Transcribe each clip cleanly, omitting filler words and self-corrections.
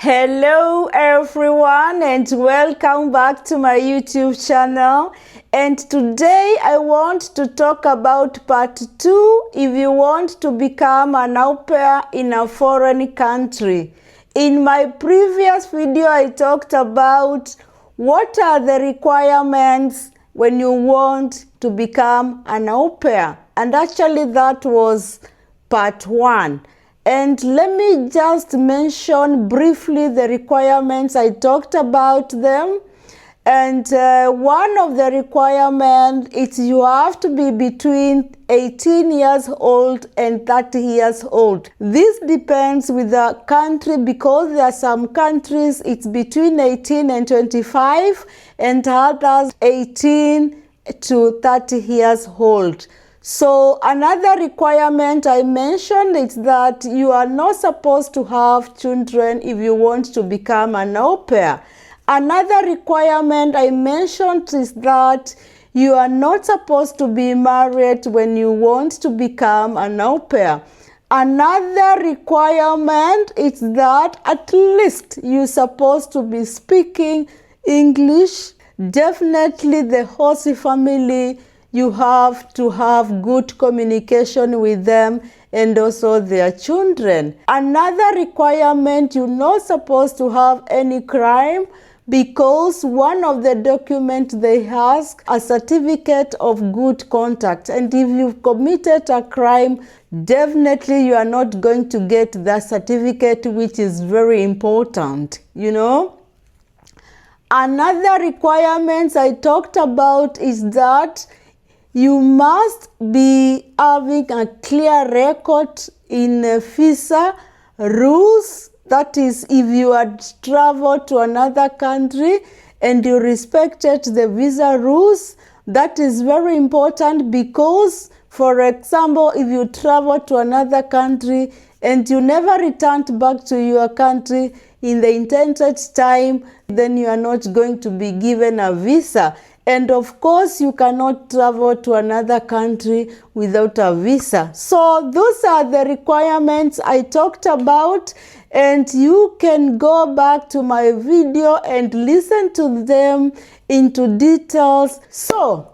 Hello everyone and welcome back to my YouTube channel. And today I want to talk about part 2 if you want to become an au pair in a foreign country. In my previous video I talked about what are the requirements when you want to become an au pair, and actually that was part 1. And let me just mention briefly the requirements. I talked about them. And one of the requirements is you have to be between 18 years old and 30 years old. This depends with the country, because there are some countries it's between 18 and 25 and others 18 to 30 years old. So another requirement I mentioned is that you are not supposed to have children if you want to become an au pair. Another requirement I mentioned is that you are not supposed to be married when you want to become an au pair. Another requirement is that at least you're supposed to be speaking English. Definitely the host family, you have to have good communication with them and also their children. Another requirement, you're not supposed to have any crime, because one of the documents they ask a certificate of good conduct, and if you've committed a crime, definitely you are not going to get that certificate, which is very important, you know. Another requirement I talked about is that you must be having a clear record in visa rules. That is, if you had traveled to another country and you respected the visa rules, that is very important, because, for example, if you travel to another country and you never returned back to your country in the intended time, then you are not going to be given a visa. And of course, you cannot travel to another country without a visa. So those are the requirements I talked about, and you can go back to my video and listen to them into details. So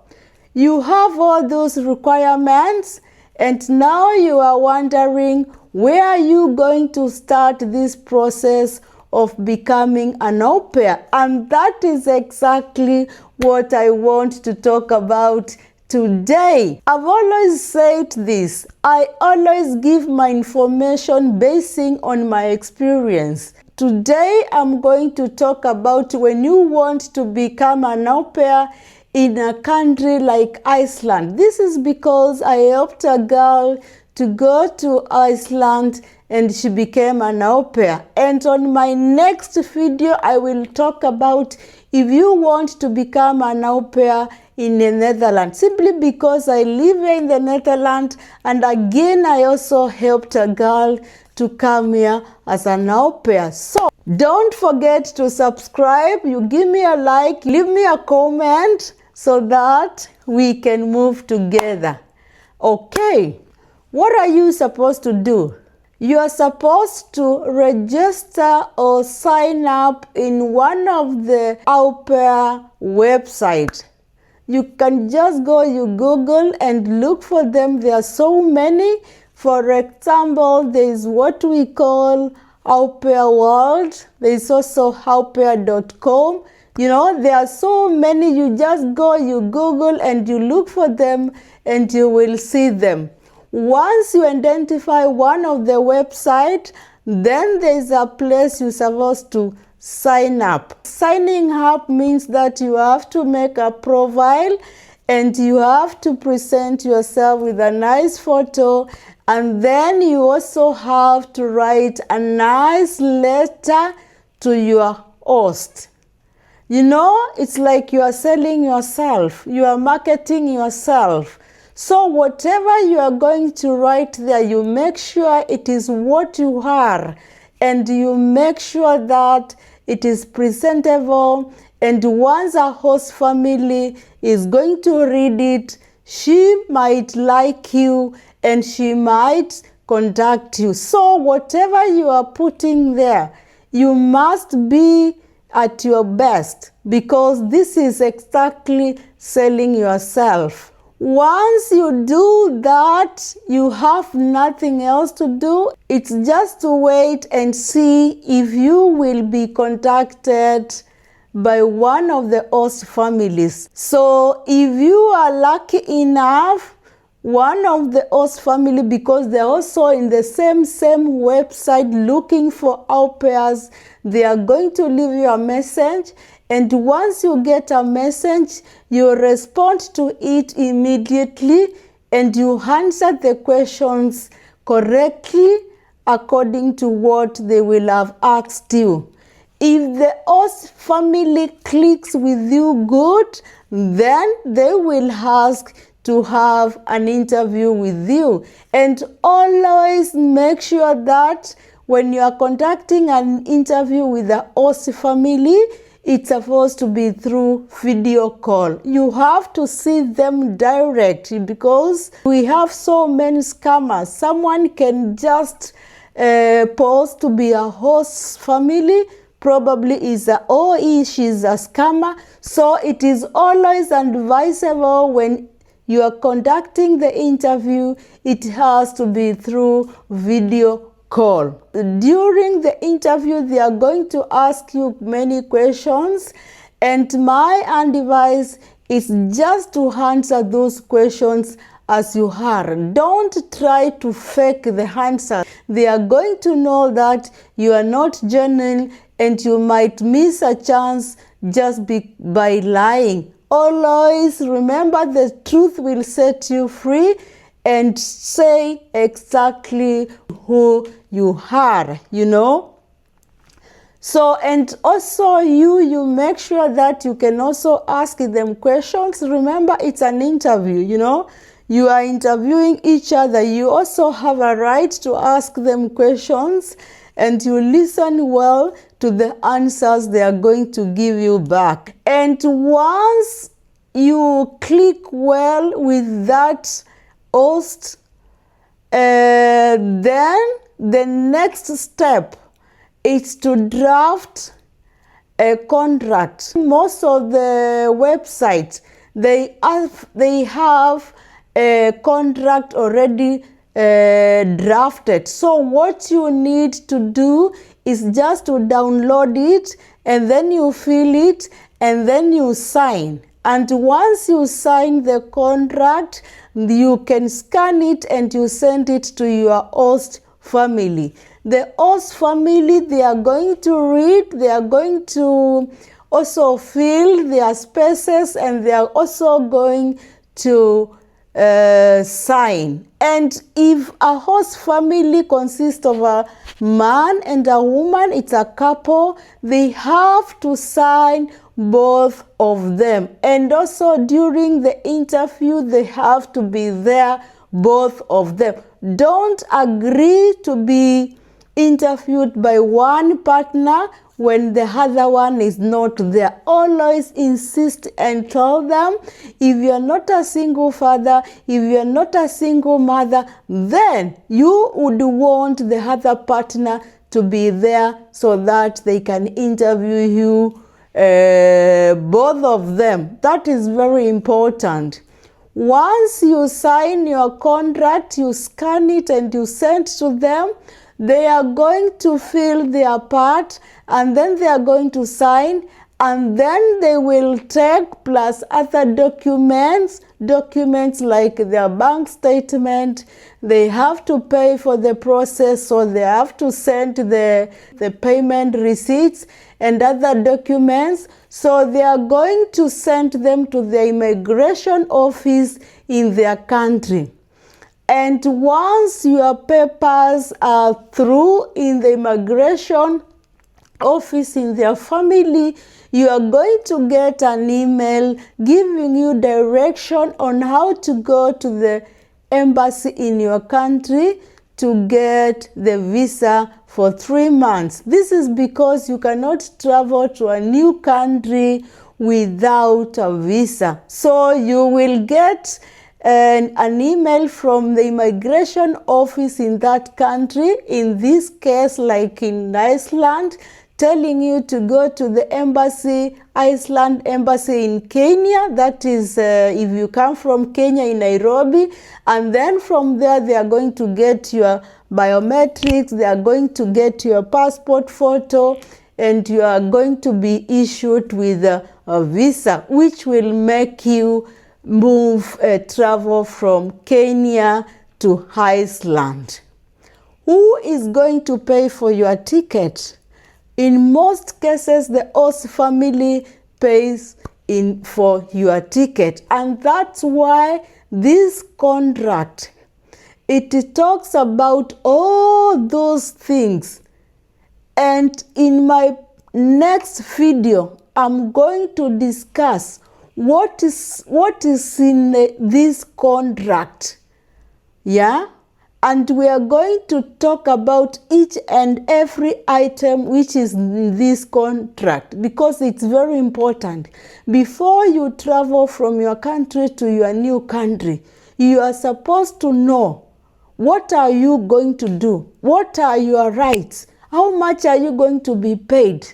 you have all those requirements, and now you are wondering, where are you going to start this process of becoming an au pair? And that is exactly what I want to talk about today. I've always said this. I always give my information basing on my experience. Today I'm going to talk about when you want to become an au pair in a country like Iceland. This is because I helped a girl to go to Iceland and she became an au pair. And on my next video, I will talk about if you want to become an au pair in the Netherlands, simply because I live here in the Netherlands, and again, I also helped a girl to come here as an au pair. So don't forget to subscribe, you give me a like, leave me a comment so that we can move together. Okay, what are you supposed to do? You are supposed to register or sign up in one of the au pair websites. You can just go, you Google and look for them. There are so many. For example, there is what we call Au Pair World. There is also aupair.com. You know, there are so many. You just go, you Google and you look for them and you will see them. Once you identify one of the websites, then there is a place you're supposed to sign up. Signing up means that you have to make a profile and you have to present yourself with a nice photo, and then you also have to write a nice letter to your host. You know, it's like you are selling yourself, you are marketing yourself. So whatever you are going to write there, you make sure it is what you are, and you make sure that it is presentable, and once a host family is going to read it, she might like you and she might contact you. So whatever you are putting there, you must be at your best, because this is exactly selling yourself. Once you do that, you have nothing else to do. It's just to wait and see if you will be contacted by one of the host families. So if you are lucky enough, one of the host family, because they're also in the same website looking for au pairs, they are going to leave you a message, and once you get a message, you respond to it immediately and you answer the questions correctly according to what they will have asked you. If the host family clicks with you good, then they will ask to have an interview with you. And always make sure that when you are conducting an interview with the host family, it's supposed to be through video call. You have to see them directly, because we have so many scammers. Someone can just pose to be a host family, probably she's a scammer. So it is always advisable when you are conducting the interview, it has to be through video call. During the interview, they are going to ask you many questions, and my advice is just to answer those questions as you are. Don't try to fake the answer. They are going to know that you are not genuine, and you might miss a chance just by lying. Always remember, the truth will set you free, and say exactly who you are, you know. So, and also you make sure that you can also ask them questions. Remember, it's an interview, you know. You are interviewing each other. You also have a right to ask them questions, and you listen well to the answers they are going to give you back. And once you click well with that host, then the next step is to draft a contract. Most of the websites, they have a contract already drafted. So what you need to do is just to download it, and then you fill it, and then you sign. And once you sign the contract, you can scan it and you send it to your host family. The host family, they are going to read, they are going to also fill their spaces, and they are also going to sign. And if a host family consists of a man and a woman, it's a couple, they have to sign both of them. And also during the interview, they have to be there, both of them. Don't agree to be interviewed by one partner when the other one is not there. Always insist and tell them, if you are not a single father, if you are not a single mother, then you would want the other partner to be there so that they can interview you, both of them. That is very important. Once you sign your contract, you scan it and you send to them. They are going to fill their part, and then they are going to sign, and then they will take plus other documents like their bank statement. They have to pay for the process, so they have to send the payment receipts and other documents. So they are going to send them to the immigration office in their country. And once your papers are through in the immigration office in their family, you are going to get an email giving you direction on how to go to the embassy in your country to get the visa for 3 months. This is because you cannot travel to a new country without a visa. So you will get an email from the immigration office in that country, in this case like in Iceland, telling you to go to the embassy, Iceland embassy in Kenya. That is, if you come from Kenya in Nairobi, and then from there they are going to get your biometrics, they are going to get your passport photo, and you are going to be issued with a visa, which will make you move, travel from Kenya to Iceland. Who is going to pay for your ticket? In most cases, the host family pays for your ticket, and that's why this contract, it talks about all those things. And in my next video, I'm going to discuss what is in this contract. Yeah? And we are going to talk about each and every item which is in this contract, because it's very important. Before you travel from your country to your new country, you are supposed to know what are you going to do, what are your rights, how much are you going to be paid,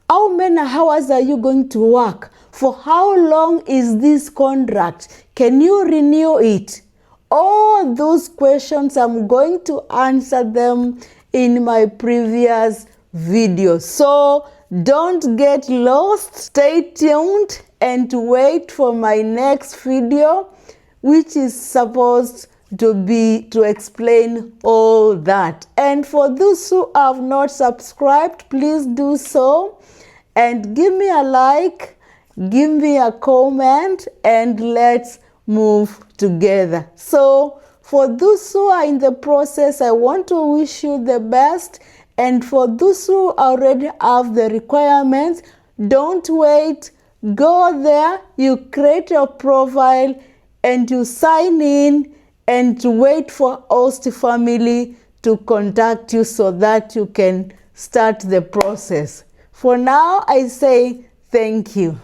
how many hours are you going to work, for how long is this contract, can you renew it? All those questions, I'm going to answer them in my previous video. So don't get lost. Stay tuned and wait for my next video, which is supposed to explain all that. And for those who have not subscribed, please do so. And give me a like, give me a comment, and let's move together. So for those who are in the process, I want to wish you the best. And for those who already have the requirements, don't wait. Go there, you create your profile, and you sign in, and wait for host family to contact you so that you can start the process. For now, I say thank you.